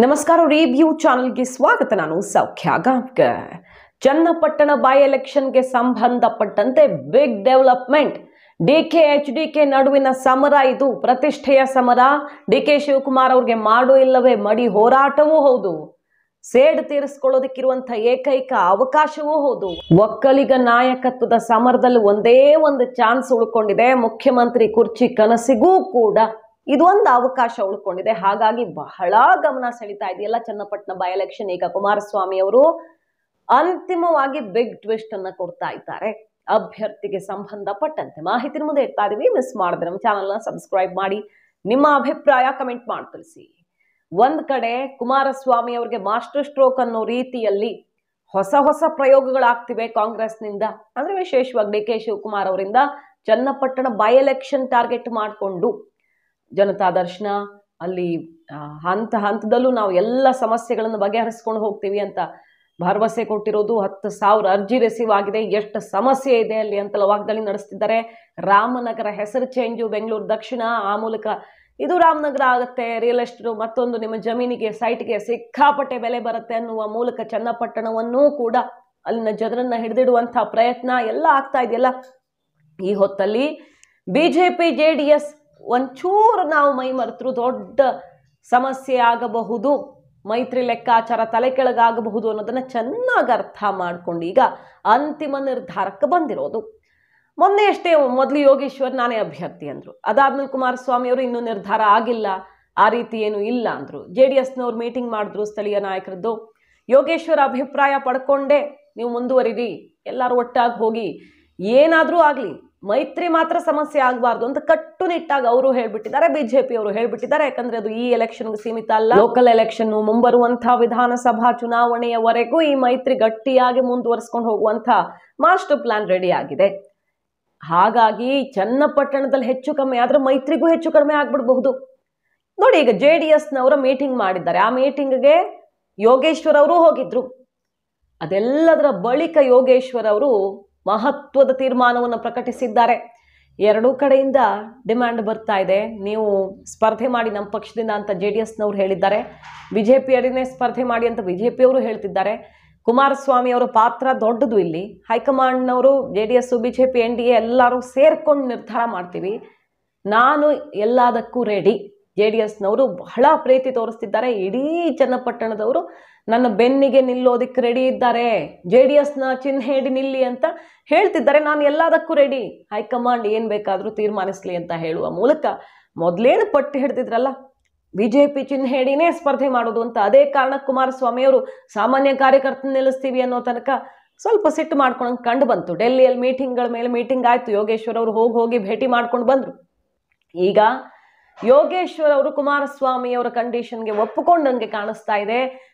ನಮಸ್ಕಾರ ರಿವ್ಯೂ ಚಾನೆಲ್ಗೆ ಸ್ವಾಗತ. ನಾನು ಸೌಖ್ಯ ಗಾಂವ್ಕರ್. ಚನ್ನಪಟ್ಟಣ ಬೈ ಎಲೆಕ್ಷನ್ಗೆ ಸಂಬಂಧಪಟ್ಟಂತೆ ಬಿಗ್ ಡೆವಲಪ್ಮೆಂಟ್. ಡಿಕೆ ಎಚ್ಡಿಕೆ ನಡುವಿನ ಸಮರ, ಇದು ಪ್ರತಿಷ್ಠೆಯ ಸಮರ. ಡಿಕೆ ಶಿವಕುಮಾರ್ ಅವ್ರಿಗೆ ಮಾಡು ಇಲ್ಲವೇ ಮಡಿ ಹೋರಾಟವೂ ಹೌದು, ಸೇಡು ತೀರಿಸಿಕೊಳ್ಳೋದಕ್ಕಿರುವಂತಹ ಏಕೈಕ ಅವಕಾಶವೂ ಹೌದು. ಒಕ್ಕಲಿಗ ನಾಯಕತ್ವದ ಸಮರದಲ್ಲಿ ಒಂದೇ ಒಂದು ಚಾನ್ಸ್ ಉಳ್ಕೊಂಡಿದೆ, ಮುಖ್ಯಮಂತ್ರಿ ಕುರ್ಚಿ ಕನಸಿಗೂ ಕೂಡ ಇದು ಒಂದು ಅವಕಾಶ ಉಳ್ಕೊಂಡಿದೆ. ಹಾಗಾಗಿ ಬಹಳ ಗಮನ ಸೆಳೀತಾ ಇದೆಯಲ್ಲ ಚನ್ನಪಟ್ಟಣ ಬೈ ಎಲೆಕ್ಷನ್. ಈಗ ಕುಮಾರಸ್ವಾಮಿ ಅವರು ಅಂತಿಮವಾಗಿ ಬಿಗ್ ಟ್ವಿಸ್ಟ್ ಅನ್ನ ಕೊಡ್ತಾ ಇದ್ದಾರೆ. ಅಭ್ಯರ್ಥಿಗೆ ಸಂಬಂಧಪಟ್ಟಂತೆ ಮಾಹಿತಿ ಮುಂದೆ ಇಡ್ತಾ ಇದೀವಿ. ಮಿಸ್ ಮಾಡಿದ್ರೆ ನಮ್ಮ ಚಾನಲ್ನ ಸಬ್ಸ್ಕ್ರೈಬ್ ಮಾಡಿ, ನಿಮ್ಮ ಅಭಿಪ್ರಾಯ ಕಮೆಂಟ್ ಮಾಡಿ ತಿಳಿಸಿ. ಒಂದ್ ಕಡೆ ಕುಮಾರಸ್ವಾಮಿ ಅವರಿಗೆ ಮಾಸ್ಟರ್ ಸ್ಟ್ರೋಕ್ ಅನ್ನೋ ರೀತಿಯಲ್ಲಿ ಹೊಸ ಹೊಸ ಪ್ರಯೋಗಗಳಾಗ್ತಿವೆ ಕಾಂಗ್ರೆಸ್ನಿಂದ, ಅಂದ್ರೆ ವಿಶೇಷವಾಗಿ ಡಿ ಕೆ ಶಿವಕುಮಾರ್ ಅವರಿಂದ ಚನ್ನಪಟ್ಟಣ ಬೈ ಎಲೆಕ್ಷನ್ ಟಾರ್ಗೆಟ್ ಮಾಡಿಕೊಂಡು ಜನತಾ ದರ್ಶನ ಅಲ್ಲಿ ಹಂತ ಹಂತದಲ್ಲೂ ನಾವು ಎಲ್ಲ ಸಮಸ್ಯೆಗಳನ್ನು ಬಗೆಹರಿಸ್ಕೊಂಡು ಹೋಗ್ತೀವಿ ಅಂತ ಭರವಸೆ ಕೊಟ್ಟಿರೋದು. 10,000 ಅರ್ಜಿ ರಿಸೀವ್ ಆಗಿದೆ, ಎಷ್ಟು ಸಮಸ್ಯೆ ಇದೆ ಅಲ್ಲಿ ಅಂತೆಲ್ಲ ವಾಗ್ದಾಳಿ ನಡೆಸ್ತಿದ್ದಾರೆ. ರಾಮನಗರ ಹೆಸರು ಚೇಂಜು, ಬೆಂಗಳೂರು ದಕ್ಷಿಣ, ಆ ಮೂಲಕ ಇದು ರಾಮನಗರ ಆಗುತ್ತೆ, ರಿಯಲ್ ಎಸ್ಟೇಟ್ ಮತ್ತೊಂದು ನಿಮ್ಮ ಜಮೀನಿಗೆ ಸೈಟ್ಗೆ ಸಿಕ್ಕಾಪಟ್ಟೆ ಬೆಲೆ ಬರುತ್ತೆ ಅನ್ನುವ ಮೂಲಕ ಚನ್ನಪಟ್ಟಣವನ್ನೂ ಕೂಡ ಅಲ್ಲಿನ ಜನರನ್ನ ಹಿಡಿದಿಡುವಂತಹ ಪ್ರಯತ್ನ ಎಲ್ಲ ಆಗ್ತಾ ಇದೆಯಲ್ಲ. ಈ ಹೊತ್ತಲ್ಲಿ ಬಿಜೆಪಿ JDS ಒಂಚೂರು ನಾವು ಮೈ ಮರೆತರು ದೊಡ್ಡ ಸಮಸ್ಯೆ ಆಗಬಹುದು, ಮೈತ್ರಿ ಲೆಕ್ಕಾಚಾರ ತಲೆ ಕೆಳಗಾಗಬಹುದು ಅನ್ನೋದನ್ನ ಚೆನ್ನಾಗಿ ಅರ್ಥ ಮಾಡ್ಕೊಂಡು ಈಗ ಅಂತಿಮ ನಿರ್ಧಾರಕ್ಕೆ ಬಂದಿರೋದು. ಮೊನ್ನೆ ಅಷ್ಟೇ ಮೊದಲು ಯೋಗೇಶ್ವರ್ ನಾನೇ ಅಭ್ಯರ್ಥಿ ಅಂದ್ರು, ಅದಾದ್ಮೇಲೆ ಕುಮಾರಸ್ವಾಮಿ ಅವರು ಇನ್ನೂ ನಿರ್ಧಾರ ಆಗಿಲ್ಲ, ಆ ರೀತಿ ಏನು ಇಲ್ಲ ಅಂದ್ರು. JDSನವ್ರು ಮೀಟಿಂಗ್ ಮಾಡಿದ್ರು ಸ್ಥಳೀಯ ನಾಯಕರದ್ದು. ಯೋಗೇಶ್ವರ್ ಅಭಿಪ್ರಾಯ ಪಡ್ಕೊಂಡೆ ನೀವು ಮುಂದುವರಿರಿ, ಎಲ್ಲರೂ ಒಟ್ಟಾಗಿ ಹೋಗಿ ಏನಾದ್ರೂ ಆಗ್ಲಿ, ಮೈತ್ರಿ ಮಾತ್ರ ಸಮಸ್ಯೆ ಆಗಬಾರ್ದು ಅಂತ ಕಟ್ಟುನಿಟ್ಟಾಗಿ ಅವರು ಹೇಳ್ಬಿಟ್ಟಿದ್ದಾರೆ, ಬಿಜೆಪಿ ಅವರು ಹೇಳ್ಬಿಟ್ಟಿದ್ದಾರೆ. ಯಾಕಂದ್ರೆ ಅದು ಈ ಎಲೆಕ್ಷನ್ಗೆ ಸೀಮಿತ ಅಲ್ಲ, ಲೋಕಲ್ ಎಲೆಕ್ಷನ್ ಮುಂಬರುವಂತಹ ವಿಧಾನಸಭಾ ಚುನಾವಣೆಯವರೆಗೂ ಈ ಮೈತ್ರಿ ಗಟ್ಟಿಯಾಗಿ ಮುಂದುವರಿಸ್ಕೊಂಡು ಹೋಗುವಂತ ಮಾಸ್ಟರ್ ಪ್ಲಾನ್ ರೆಡಿ ಆಗಿದೆ. ಹಾಗಾಗಿ ಚನ್ನಪಟ್ಟಣದಲ್ಲಿ ಹೆಚ್ಚು ಕಮ್ಮಿ ಆದ್ರೆ ಮೈತ್ರಿಗೂ ಹೆಚ್ಚು ಕಡಿಮೆ ಆಗ್ಬಿಡಬಹುದು. ನೋಡಿ, ಈಗ JDSನವರ ಮೀಟಿಂಗ್ ಮಾಡಿದ್ದಾರೆ, ಆ ಮೀಟಿಂಗ್ಗೆ ಯೋಗೇಶ್ವರ್ ಅವರು ಹೋಗಿದ್ರು. ಅದೆಲ್ಲದರ ಬಳಿಕ ಯೋಗೇಶ್ವರ್ ಅವರು ಮಹತ್ವದ ತೀರ್ಮಾನವನ್ನು ಪ್ರಕಟಿಸಿದ್ದಾರೆ. ಎರಡೂ ಕಡೆಯಿಂದ ಡಿಮ್ಯಾಂಡ್ ಬರ್ತಾ ಇದೆ, ನೀವು ಸ್ಪರ್ಧೆ ಮಾಡಿ ನಮ್ಮ ಪಕ್ಷದಿಂದ ಅಂತ JDSನವ್ರು ಹೇಳಿದ್ದಾರೆ, ಬಿಜೆಪಿಯವರನ್ನೇ ಸ್ಪರ್ಧೆ ಮಾಡಿ ಅಂತ ಬಿಜೆಪಿಯವರು ಹೇಳ್ತಿದ್ದಾರೆ. ಕುಮಾರಸ್ವಾಮಿ ಅವರ ಪಾತ್ರ ದೊಡ್ಡದು ಇಲ್ಲಿ. ಹೈಕಮಾಂಡ್ನವರು JDS BJP NDA ಎಲ್ಲರೂ ಸೇರ್ಕೊಂಡು ನಿರ್ಧಾರ ಮಾಡ್ತೀವಿ, ನಾನು ಎಲ್ಲದಕ್ಕೂ ರೆಡಿ. JDSನವರು ಬಹಳ ಪ್ರೀತಿ ತೋರಿಸ್ತಿದ್ದಾರೆ, ಇಡೀ ಚನ್ನಪಟ್ಟಣದವರು ನನ್ನ ಬೆನ್ನಿಗೆ ನಿಲ್ಲೋದಕ್ಕೆ ರೆಡಿ ಇದ್ದಾರೆ, JDSನ ಚಿಹ್ನೆ ಹಿಡಿ ನಿಲ್ಲಿ ಅಂತ ಹೇಳ್ತಿದ್ದಾರೆ, ನಾನು ಎಲ್ಲದಕ್ಕೂ ರೆಡಿ, ಹೈಕಮಾಂಡ್ ಏನ್ ಬೇಕಾದ್ರೂ ತೀರ್ಮಾನಿಸ್ಲಿ ಅಂತ ಹೇಳುವ ಮೂಲಕ ಮೊದಲೇನು ಪಟ್ಟು ಹಿಡ್ತಿದ್ರಲ್ಲ ಬಿಜೆಪಿ ಚಿಹ್ನೆ ಹಿಡಿನೇ ಸ್ಪರ್ಧೆ ಮಾಡೋದು ಅಂತ. ಅದೇ ಕಾರಣ ಕುಮಾರಸ್ವಾಮಿ ಅವರು ಸಾಮಾನ್ಯ ಕಾರ್ಯಕರ್ತನ ನಿಲ್ಲಿಸ್ತೀವಿ ಅನ್ನೋ ತನಕ ಸ್ವಲ್ಪ ಸಿಟ್ಟು ಮಾಡ್ಕೊಂಡು ಕಂಡು ಬಂತು. ಡೆಲ್ಲಿಯಲ್ಲಿ ಮೀಟಿಂಗ್ಗಳ ಮೇಲೆ ಮೀಟಿಂಗ್ ಆಯ್ತು, ಯೋಗೇಶ್ವರ್ ಅವರು ಹೋಗಿ ಭೇಟಿ ಮಾಡ್ಕೊಂಡು ಬಂದ್ರು. ಈಗ ಯೋಗೇಶ್ವರ್ ಅವರು ಕುಮಾರಸ್ವಾಮಿ ಅವರ ಕಂಡೀಷನ್ಗೆ ಒಪ್ಪಿಕೊಂಡಂಗೆ ಕಾಣಿಸ್ತಾ ಇದೆ.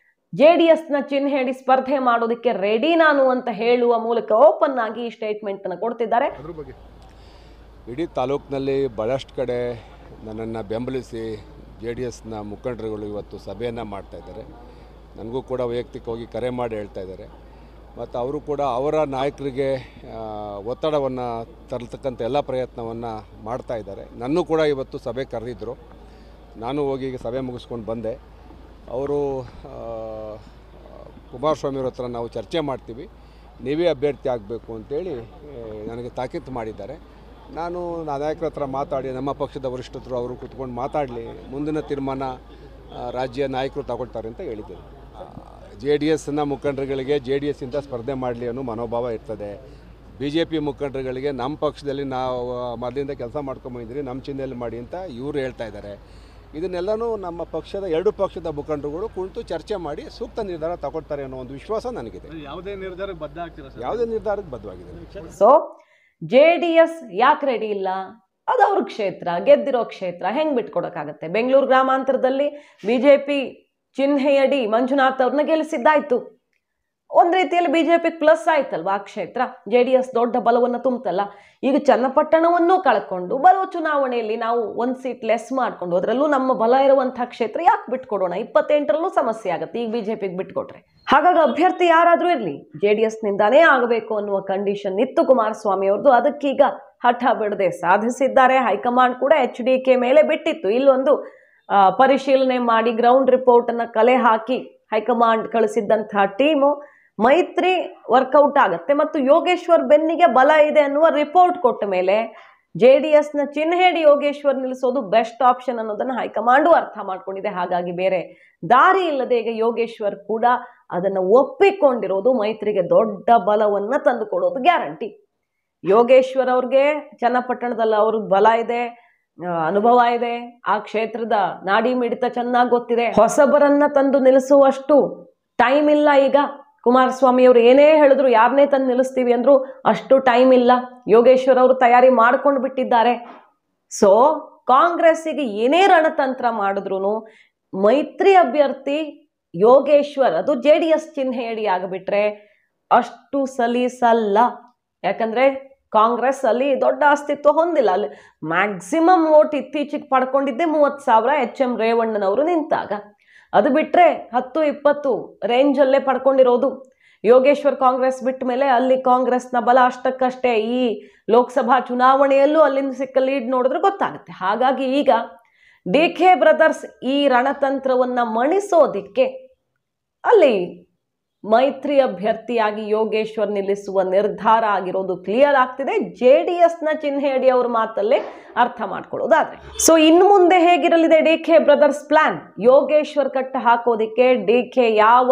JDSನ ಚಿಹ್ನೆ ಹಿಡಿ ಸ್ಪರ್ಧೆ ಮಾಡೋದಕ್ಕೆ ರೆಡಿ ನಾನು ಅಂತ ಹೇಳುವ ಮೂಲಕ ಓಪನ್ ಆಗಿ ಈ ಸ್ಟೇಟ್ಮೆಂಟ್ ಅನ್ನು ಕೊಡ್ತಿದ್ದಾರೆ. ಇಡೀ ತಾಲೂಕಿನಲ್ಲಿ ಬಹಳಷ್ಟು ಕಡೆ ನನ್ನನ್ನು ಬೆಂಬಲಿಸಿ JDSನ ಮುಖಂಡರುಗಳು ಇವತ್ತು ಸಭೆಯನ್ನು ಮಾಡ್ತಾ ಇದ್ದಾರೆ. ನನಗೂ ಕೂಡ ವೈಯಕ್ತಿಕವಾಗಿ ಕರೆ ಮಾಡಿ ಹೇಳ್ತಾ ಇದ್ದಾರೆ. ಮತ್ತು ಅವರು ಕೂಡ ಅವರ ನಾಯಕರಿಗೆ ಒತ್ತಡವನ್ನು ತರತಕ್ಕಂಥ ಎಲ್ಲ ಪ್ರಯತ್ನವನ್ನು ಮಾಡ್ತಾ ಇದ್ದಾರೆ. ನನ್ನೂ ಕೂಡ ಇವತ್ತು ಸಭೆ ಕರೆದಿದ್ದರು, ನಾನು ಹೋಗಿ ಈಗ ಸಭೆ ಮುಗಿಸ್ಕೊಂಡು ಬಂದೆ. ಅವರು ಕುಮಾರಸ್ವಾಮಿಯವ್ರ ಹತ್ರ ನಾವು ಚರ್ಚೆ ಮಾಡ್ತೀವಿ, ನೀವೇ ಅಭ್ಯರ್ಥಿ ಆಗಬೇಕು ಅಂತೇಳಿ ನನಗೆ ತಾಕೀತು ಮಾಡಿದ್ದಾರೆ. ನಾನು ನಾಯಕರ ಹತ್ರ ಮಾತಾಡಿ, ನಮ್ಮ ಪಕ್ಷದ ವರಿಷ್ಠರು ಅವರು ಕೂತ್ಕೊಂಡು ಮಾತಾಡಲಿ, ಮುಂದಿನ ತೀರ್ಮಾನ ರಾಜ್ಯ ನಾಯಕರು ತಗೊಳ್ತಾರೆ ಅಂತ ಹೇಳಿದ್ದೇನೆ. JDSನ ಮುಖಂಡರುಗಳಿಗೆ JDSನಿಂದ ಸ್ಪರ್ಧೆ ಮಾಡಲಿ ಅನ್ನೋ ಮನೋಭಾವ ಇರ್ತದೆ. BJP ಮುಖಂಡರುಗಳಿಗೆ ನಮ್ಮ ಪಕ್ಷದಲ್ಲಿ ನಾವು ಮೊದಲಿಂದ ಕೆಲಸ ಮಾಡ್ಕೊಂಬಂದಿದ್ರಿ, ನಮ್ಮ ಚಿಹ್ನೆಯಲ್ಲಿ ಮಾಡಿ ಅಂತ ಇವರು ಹೇಳ್ತಾ ಇದ್ದಾರೆ. ಇದನ್ನೆಲ್ಲನೂ ನಮ್ಮ ಪಕ್ಷದ ಎರಡು ಪಕ್ಷದ ಮುಖಂಡರುಗಳು ಕುಳಿತು ಚರ್ಚೆ ಮಾಡಿ ಸೂಕ್ತ ನಿರ್ಧಾರ ತಗೊಳ್ತಾರೆ ಅನ್ನೋ ಒಂದು ವಿಶ್ವಾಸ ನನಗಿದೆ. ಯಾವುದೇ ನಿರ್ಧಾರಕ್ಕೆ ಬದ್ಧ ಆಗ್ತೀರಾ? ಯಾವುದೇ ನಿರ್ಧಾರಕ್ಕೆ ಬದ್ಧವಾಗಿದೆ. ಸೊ JDS ಯಾಕೆ ರೆಡಿ ಇಲ್ಲ? ಅದು ಅವ್ರ ಕ್ಷೇತ್ರ, ಗೆದ್ದಿರೋ ಕ್ಷೇತ್ರ, ಹೆಂಗ್ ಬಿಟ್ಕೊಡಕ್ಕಾಗತ್ತೆ? ಬೆಂಗಳೂರು ಗ್ರಾಮಾಂತರದಲ್ಲಿ ಬಿಜೆಪಿ ಚಿಹ್ನೆಯಡಿ ಮಂಜುನಾಥ್ ಅವ್ರನ್ನ ಗೆಲ್ಲಿಸಿದ್ದಾಯ್ತು, ಒಂದ್ ರೀತಿಯಲ್ಲಿ ಬಿಜೆಪಿ ಪ್ಲಸ್ ಆಯ್ತಲ್ವಾ ಆ ಕ್ಷೇತ್ರ. JDS ದೊಡ್ಡ ಬಲವನ್ನು ತುಂಬತಲ್ಲ. ಈಗ ಚನ್ನಪಟ್ಟಣವನ್ನು ಕಳ್ಕೊಂಡು ಬರೋ ಚುನಾವಣೆಯಲ್ಲಿ ನಾವು 1 ಸೀಟ್ ಲೆಸ್ ಮಾಡ್ಕೊಂಡು, ಅದರಲ್ಲೂ ನಮ್ಮ ಬಲ ಇರುವಂತಹ ಕ್ಷೇತ್ರ ಯಾಕೆ ಬಿಟ್ಕೊಡೋಣ? 28ರಲ್ಲೂ ಸಮಸ್ಯೆ ಆಗುತ್ತೆ ಈಗ ಬಿಜೆಪಿಗೆ ಬಿಟ್ಕೊಟ್ರೆ. ಹಾಗಾಗಿ ಅಭ್ಯರ್ಥಿ ಯಾರಾದ್ರೂ ಇರ್ಲಿ JDSನಿಂದಾನೇ ಆಗಬೇಕು ಅನ್ನುವ ಕಂಡೀಷನ್ ಇತ್ತು ಕುಮಾರಸ್ವಾಮಿ ಅವ್ರದ್ದು. ಅದಕ್ಕೀಗ ಹಠ ಬಿಡದೆ ಸಾಧಿಸಿದ್ದಾರೆ. ಹೈಕಮಾಂಡ್ ಕೂಡ HDK ಮೇಲೆ ಬಿಟ್ಟಿತ್ತು, ಇಲ್ಲೊಂದು ಪರಿಶೀಲನೆ ಮಾಡಿ ಗ್ರೌಂಡ್ ರಿಪೋರ್ಟ್ ಅನ್ನ ಕಲೆ ಹಾಕಿ ಹೈಕಮಾಂಡ್ ಕಳಿಸಿದ್ದಂತಹ ಟೀಮು ಮೈತ್ರಿ ವರ್ಕೌಟ್ ಆಗತ್ತೆ ಮತ್ತು ಯೋಗೇಶ್ವರ್ ಬೆನ್ನಿಗೆ ಬಲ ಇದೆ ಅನ್ನುವ ರಿಪೋರ್ಟ್ ಕೊಟ್ಟ ಮೇಲೆ JDS ನ ಚಿಹ್ನೆ ಹಿಡಿ ಯೋಗೇಶ್ವರ್ ನಿಲ್ಲಿಸೋದು ಬೆಸ್ಟ್ ಆಪ್ಷನ್ ಅನ್ನೋದನ್ನ ಹೈಕಮಾಂಡು ಅರ್ಥ ಮಾಡ್ಕೊಂಡಿದೆ. ಹಾಗಾಗಿ ಬೇರೆ ದಾರಿ ಇಲ್ಲದೆ ಈಗ ಯೋಗೇಶ್ವರ್ ಕೂಡ ಅದನ್ನ ಒಪ್ಪಿಕೊಂಡಿರೋದು ಮೈತ್ರಿಗೆ ದೊಡ್ಡ ಬಲವನ್ನ ತಂದುಕೊಡೋದು ಗ್ಯಾರಂಟಿ. ಯೋಗೇಶ್ವರ್ ಅವ್ರಿಗೆ ಚನ್ನಪಟ್ಟಣದಲ್ಲಿ ಅವ್ರಿಗೆ ಬಲ ಇದೆ, ಅನುಭವ ಇದೆ, ಆ ಕ್ಷೇತ್ರದ ನಾಡಿ ಮಿಡಿತ ಚೆನ್ನಾಗಿ ಗೊತ್ತಿದೆ. ಹೊಸಬರನ್ನ ತಂದು ನಿಲ್ಲಿಸುವಷ್ಟು ಟೈಮ್ ಇಲ್ಲ. ಈಗ ಕುಮಾರಸ್ವಾಮಿ ಅವರು ಏನೇ ಹೇಳಿದ್ರು, ಯಾರನ್ನೇ ತಂದು ನಿಲ್ಲಿಸ್ತೀವಿ ಅಂದ್ರು ಅಷ್ಟು ಟೈಮ್ ಇಲ್ಲ. ಯೋಗೇಶ್ವರ್ ಅವರು ತಯಾರಿ ಮಾಡ್ಕೊಂಡು ಬಿಟ್ಟಿದ್ದಾರೆ. ಸೊ ಕಾಂಗ್ರೆಸ್ಸಿಗೆ ಏನೇ ರಣತಂತ್ರ ಮಾಡಿದ್ರು ಮೈತ್ರಿ ಅಭ್ಯರ್ಥಿ ಯೋಗೇಶ್ವರ್, ಅದು JDS ಚಿಹ್ನೆ ಅಡಿ ಆಗಿಬಿಟ್ರೆ ಅಷ್ಟು ಸಲೀಸಲ್ಲ. ಯಾಕಂದ್ರೆ ಕಾಂಗ್ರೆಸ್ ಅಲ್ಲಿ ದೊಡ್ಡ ಅಸ್ತಿತ್ವ ಹೊಂದಿಲ್ಲ. ಅಲ್ಲಿ ಮ್ಯಾಕ್ಸಿಮಮ್ ವೋಟ್ ಇತ್ತೀಚೆಗೆ ಪಡ್ಕೊಂಡಿದ್ದೆ 30,000 HM ರೇವಣ್ಣನವರು ನಿಂತಾಗ. ಅದು ಬಿಟ್ರೆ 10-20 ರೇಂಜ್ ಅಲ್ಲೇ ಪಡ್ಕೊಂಡಿರೋದು. ಯೋಗೇಶ್ವರ್ ಕಾಂಗ್ರೆಸ್ ಬಿಟ್ಟ ಮೇಲೆ ಅಲ್ಲಿ ಕಾಂಗ್ರೆಸ್ನ ಬಲ ಅಷ್ಟಕ್ಕಷ್ಟೇ. ಈ ಲೋಕಸಭಾ ಚುನಾವಣೆಯಲ್ಲೂ ಅಲ್ಲಿಂದ ಸಿಕ್ಕ ಲೀಡ್ ನೋಡಿದ್ರೆ ಗೊತ್ತಾಗುತ್ತೆ. ಹಾಗಾಗಿ ಈಗ DK ಬ್ರದರ್ಸ್ ಈ ರಣತಂತ್ರವನ್ನ ಮಣಿಸೋದಿಕ್ಕೆ ಅಲ್ಲಿ ಮೈತ್ರಿ ಅಭ್ಯರ್ಥಿಯಾಗಿ ಯೋಗೇಶ್ವರ್ ನಿಲ್ಲಿಸುವ ನಿರ್ಧಾರ ಆಗಿರೋದು ಕ್ಲಿಯರ್ ಆಗ್ತಿದೆ. JDS ನ ಚಿಹ್ನೆ ಅಡಿ ಅವ್ರ ಮಾತಲ್ಲೇ ಅರ್ಥ ಮಾಡ್ಕೊಳ್ಳೋದಾದ್ರೆ. ಸೊ ಇನ್ನು ಮುಂದೆ ಹೇಗಿರಲಿದೆ DK ಬ್ರದರ್ಸ್ ಪ್ಲಾನ್? ಯೋಗೇಶ್ವರ್ ಕಟ್ಟ ಹಾಕೋದಿಕ್ಕೆ DK ಯಾವ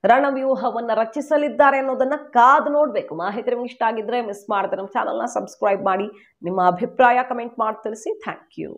ರಣವ್ಯೂಹವನ್ನ ರಚಿಸಲಿದ್ದಾರೆ ಅನ್ನೋದನ್ನ ಕಾದು ನೋಡ್ಬೇಕು. ಮಾಹಿತಿ ನಿಮ್ಗೆ ಇಷ್ಟ ಆಗಿದ್ರೆ ಮಿಸ್ ಮಾಡದೆ ನಮ್ಮ ಚಾನಲ್ನ ಸಬ್ಸ್ಕ್ರೈಬ್ ಮಾಡಿ, ನಿಮ್ಮ ಅಭಿಪ್ರಾಯ ಕಮೆಂಟ್ ಮಾಡಿ ತಿಳಿಸಿ. Thank you.